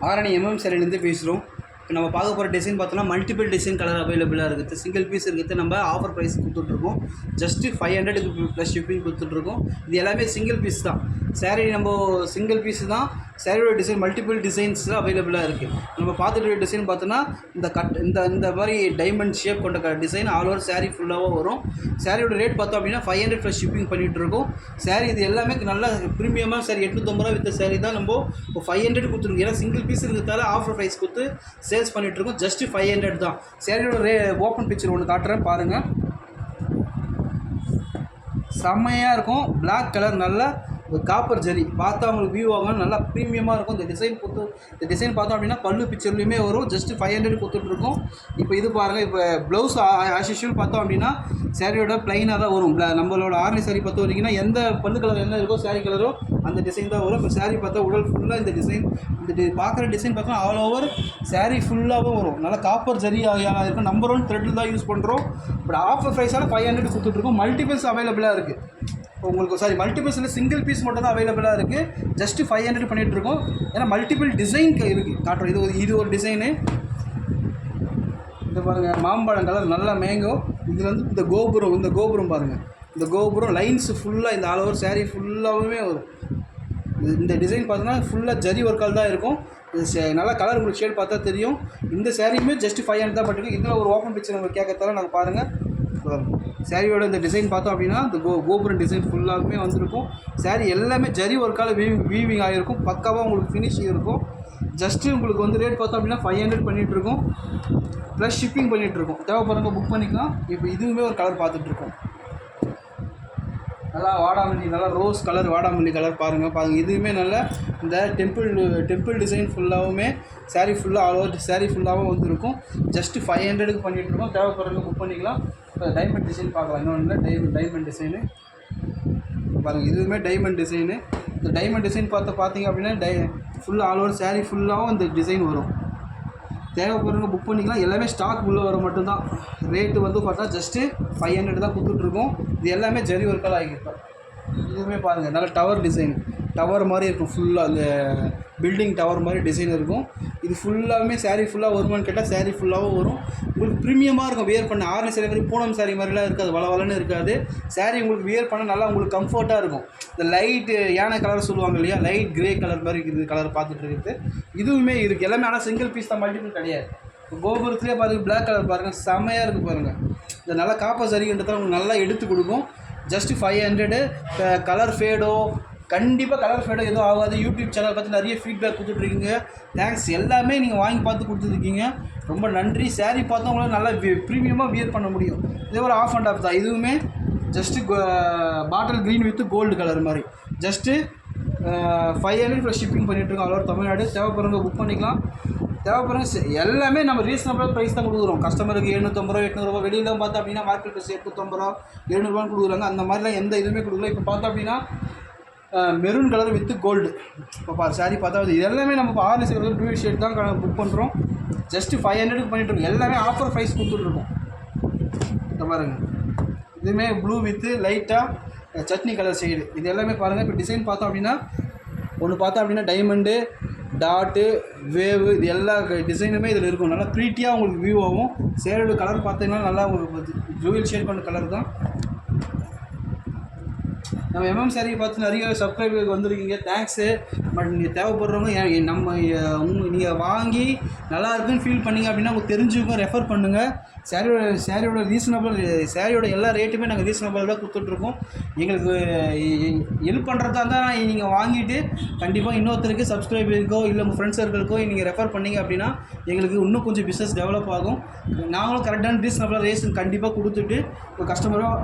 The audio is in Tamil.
ஆரணி சாரிலேருந்து பேசுகிறோம். இப்போ நம்ம பார்க்க போகிற டிசைன் பார்த்தோன்னா மல்டிபிள் டிசைன் கலர் அவைலபிளாக இருக்குது. சிங்கிள் பீஸ் இருக்குது. நம்ம ஆஃபர் ப்ரைஸ் கொடுத்துட்ருக்கோம். ஜஸ்ட்டு 500 ப்ளஸ் ஷிப்பிங் கொடுத்துட்ருக்கோம். இது எல்லாமே சிங்கிள் பீஸ் தான். சாரீ நம்ம சிங்கிள் பீஸ் தான். சாரியோட டிசைன் மல்டிபிள் டிசைன்ஸில் அவைலபிளாக இருக்குது. நம்ம பார்த்துட்டு இருக்க டிசைன் பார்த்தோன்னா இந்த மாதிரி டைமண்ட் ஷேப் கொண்ட டிசைன் ஆல் ஓவர் சாரீ ஃபுல்லாகவும் வரும். சாரியோட ரேட் பார்த்தோம் அப்படின்னா 500 ப்ளஸ் ஷிப்பிங் பண்ணிகிட்ருக்கோம். சாரீ இது எல்லாமே நல்ல ப்ரீமியமாக சாரி 850 ரூபா விற்ற சாரீ தான் நம்ம இப்போ 500 கொடுத்துருக்கோம். ஏன்னா சிங்கிள் பீஸ் இருக்கிறதால ஆஃபர் ப்ரைஸ் கொடுத்து சேல்ஸ் பண்ணிகிட்ருக்கோம். ஜஸ்ட்டு 500 தான். சாரியோட ஓப்பன் பிக்சர் ஒன்று காட்டுறேன் பாருங்கள். செம்மையாக இருக்கும். பிளாக் கலர் நல்ல ஒரு காப்பர் ஜரி பார்த்தா அவங்களுக்கு வியூ ஆகும். நல்லா ப்ரீமியமாக இருக்கும். இந்த டிசைன் பார்த்தோம் அப்படின்னா பல்லு பிக்சர்லையுமே வரும். ஜஸ்ட்டு 500 கொடுத்துட்ருக்கோம். இப்போ இது பாருங்கள். இப்போ ப்ளவுஸ் ஆஸ் யூஷுவல் பார்த்தோம் அப்படின்னா சாரியோட ப்ளைனாக தான் வரும். நம்மளோட ஆர்னி சாரி பார்த்து வரைக்கும்னா எந்த பல்லு கலர் என்ன இருக்கோ சாரி கலரோ அந்த டிசைன் தான் வரும். இப்போ சாரி பார்த்தா உடல் ஃபுல்லாக இந்த டிசைன் பார்க்குற டிசைன் பார்த்தோன்னா ஆல் ஓவர் சாரி ஃபுல்லாகவும் வரும். நல்லா காப்பர் ஜரி இருக்கும். நம்பர் 1 த்ரெட்டில் தான் யூஸ் பண்ணுறோம். இப்போ ஆஃபர் ப்ரைஸால் 500 கொடுத்துட்ருக்கோம். மல்டிபிள்ஸ் அவைலபிளாக இருக்குது. உங்களுக்கு மல்டிபிள்ஸில் சிங்கிள் பீஸ் மட்டும் தான் அவைலபிளாக இருக்குது. ஜஸ்ட்டு 500 பண்ணிகிட்ருக்கோம். ஏன்னா மல்டிபிள் டிசைன் இருக்குது காட்டுறோம். இது ஒரு டிசைனு. இது பாருங்கள் மாம்பழம் கலர் நல்லா மேங்கோ. இதில் வந்து இந்த கோபுரம் பாருங்கள். இந்த கோபுரம் லைன்ஸ் ஃபுல்லாக இந்த ஆல் ஓவர் சாரீ ஃபுல்லாகவுமே வரும். இந்த டிசைன் பார்த்தோன்னா ஃபுல்லாக ஜரி ஒர்க்கால் தான் இருக்கும். நல்லா கலர் உங்களுக்கு ஷேட் பார்த்தா தெரியும். இந்த சாரியுமே ஜஸ்ட்டு 500 தான் பண்ணிருக்கு. இதில் ஒரு ஓப்பன் பிக்சர் உங்களுக்கு கேட்கறதால நாங்கள் பாருங்கள். சாரியோட இந்த டிசைன் பார்த்தோம் அப்படின்னா இந்த கோபுரம் டிசைன் ஃபுல்லாகவே வந்திருக்கும். சாரி எல்லாமே ஜரி ஒர்க்கால் வீவிங் ஆகிருக்கும். பக்காவாக உங்களுக்கு ஃபினிஷிங் இருக்கும். ஜஸ்ட்டு உங்களுக்கு வந்து ரேட் பார்த்தோம் அப்படின்னா 500 பண்ணிகிட்ருக்கோம். ப்ளஸ் ஷிப்பிங் பண்ணிகிட்ருக்கோம். தேவைப்படுறவங்க புக் பண்ணிக்கலாம். இப்போ இதுவுமே ஒரு கலர் பார்த்துட்ருக்கோம். நல்லா வாடாமல்லி, நல்லா ரோஸ் கலர் வாடாமல்லி கலர் பாருங்கள். இதுவுமே நல்லா இந்த டெம்பிள் டிசைன் ஃபுல்லாகவுமே சாரீ ஃபுல்லாக ஆல் ஓவர் சாரீ ஃபுல்லாகவும் வந்துருக்கும். ஜஸ்ட்டு 500க்கு பண்ணிகிட்ருக்கோம். தேவைப்படுறவங்க புக் பண்ணிக்கலாம். இப்போ டைமண்ட் டிசைன் பார்க்கலாம். இன்னொன்று டைமண்ட் டிசைனு பாருங்கள். இதுவுமே டைமண்ட் டிசைனு. இந்த டைமண்ட் டிசைன் பார்த்தீங்க அப்படின்னா ஃபுல்லாக ஆல் ஓவர் சாரீ ஃபுல்லாகவும் இந்த டிசைன் வரும். தேவைப்படுறவங்க புக் பண்ணிக்கலாம். எல்லாமே ஸ்டாக் உள்ளே வர மட்டும்தான். ரேட்டு வந்து பார்த்தா ஜஸ்ட்டு 500 தான் கொடுத்துட்ருக்கோம். இது எல்லாமே ஜரி ஒர்க்கால் ஆகிருக்கும். இதுவுமே பாருங்கள் நல்ல டவர் டிசைன். டவர் மாதிரி இருக்கும். ஃபுல்லாக அந்த பில்டிங் டவர் மாதிரி டிசைன் இருக்கும். இது ஃபுல்லாகவே சாரீ ஃபுல்லாக வருமானு கேட்டால் சாரீ ஃபுல்லாகவும் வரும். உங்களுக்கு ப்ரீமியமாக இருக்கும். வியர் பண்ண ஆர்னி சாரி மாதிரி பூனம் சாரி மாதிரிலாம் இருக்காது. வளவலன்னு இருக்காது. சாரீ உங்களுக்கு வியர் பண்ண நல்லா உங்களுக்கு கம்ஃபர்ட்டாக இருக்கும். இந்த லைட்டு யானை கலர் சொல்லுவாங்க இல்லையா, லைட் கிரே கலர் மாதிரி இருக்குது கலர் பார்த்துட்டு இருக்குது. இதுவுமே இருக்குது. எல்லாமே ஆனால் சிங்கிள் பீஸ் தான், மல்டிபிள் கிடையாது. கோபுரத்துலேயே பாருங்கள் பிளாக் கலர் பாருங்கள். செம்மையாக இருக்குது பாருங்கள். இந்த நல்லா காப்பர் சரின்றதை உங்களுக்கு நல்லா எடுத்து கொடுக்கும். ஜஸ்ட்டு 500. கலர் ஃபேடோ கண்டிப்பாக கலர் ஃபேடோ எதுவும் ஆகாது. யூடியூப் சேனல் பார்த்து நிறைய ஃபீட்பேக் கொடுத்துட்ருக்கீங்க. தேங்க்ஸ். எல்லாமே நீங்கள் வாங்கி பார்த்து கொடுத்துருக்கீங்க. ரொம்ப நன்றி. சாரீ பார்த்தவங்களால நல்லா ப்ரீமியமாக வியர் பண்ண முடியும். இதே ஒரு ஆஃப் அண்ட் ஆஃப் தான். இதுவுமே just bottle green with gold colour மாதிரி. ஜஸ்ட்டு 500 ப்ளஸ் ஷிப்பிங் பண்ணிகிட்ருக்கோம். All over Tamil Nadu. தேவைப்படுறவங்க புக் பண்ணிக்கலாம். தேவைப்படுறவங்க எல்லாமே நம்ம ரீசனபிள் ப்ரைஸ் தான் கொடுக்குறோம். கஸ்டமருக்கு 750 ரூபா 800 ரூபா. வெளியில் பார்த்தா அப்படின்னா மார்க்கெட் ப்ரைஸ் 850 ரூபா 700 ரூபான்னு கொடுக்குறாங்க. அந்த மாதிரிலாம் எந்த இதுவுமே கொடுக்கல. இப்போ பார்த்தா அப்படின்னா மெரூன் கலர் வித் கோல்டு. இப்போ சாரி பார்த்தா இது எல்லாமே நம்ம ஆர்னி சாரி ப்ளூ ஷேட் தான் புக் பண்ணுறோம். ஜஸ்ட்டு 500க்கு பண்ணிகிட்ருக்கோம். எல்லாமே ஆஃபர் ப்ரைஸ் கொடுத்துட்ருக்கோம். இந்த பாருங்கள். இதுவுமே ப்ளூ வித்து லைட்டாக சட்னி கலர் ஷேடு. இது எல்லாமே பாருங்கள். இப்போ டிசைன் பார்த்தோம் அப்படின்னா ஒன்று பார்த்தோம் அப்படின்னா டைமண்டு டாட்டு வேவு இது எல்லா டிசைனுமே இதில் இருக்கும். நல்லா ப்ரீட்டியாக உங்களுக்கு வியூ ஆகும். சேரோட கலர் பார்த்தீங்கன்னா நல்லா உங்களுக்கு ஜூவல் ஷேட் பண்ண கலர் தான். நம்ம சாரியை பார்த்து நிறைய சப்ஸ்கிரைபருக்கு வந்துருக்கீங்க. தேங்க்ஸு. பட் நீங்கள் தேவைப்படுறவங்க நீங்கள் வாங்கி நல்லா இருக்குன்னு ஃபீல் பண்ணிங்க அப்படின்னா உங்களுக்கு தெரிஞ்சுக்கும் ரெஃபர் பண்ணுங்கள். சாரியோட சாரியோட எல்லா ரேட்டுமே நாங்கள் ரீசனபிள் தான் கொடுத்துட்ருக்கோம். எங்களுக்கு ஹெல்ப் பண்ணுறதா தான் நீங்கள் வாங்கிட்டு கண்டிப்பாக இன்னொருத்தருக்கு சப்ஸ்கிரைபருக்கோ இல்லை உங்கள் ஃப்ரெண்ட்ஸ் சர்க்கிளுக்கோ நீங்கள் ரெஃபர் பண்ணிங்க அப்படின்னா எங்களுக்கு இன்னும் கொஞ்சம் பிஸ்னஸ் டெவலப் ஆகும். நாங்களும் கரெக்டான ரீசனபிளாக ரேஷன் கண்டிப்பாக கொடுத்துட்டு ஒரு கஸ்டமரும்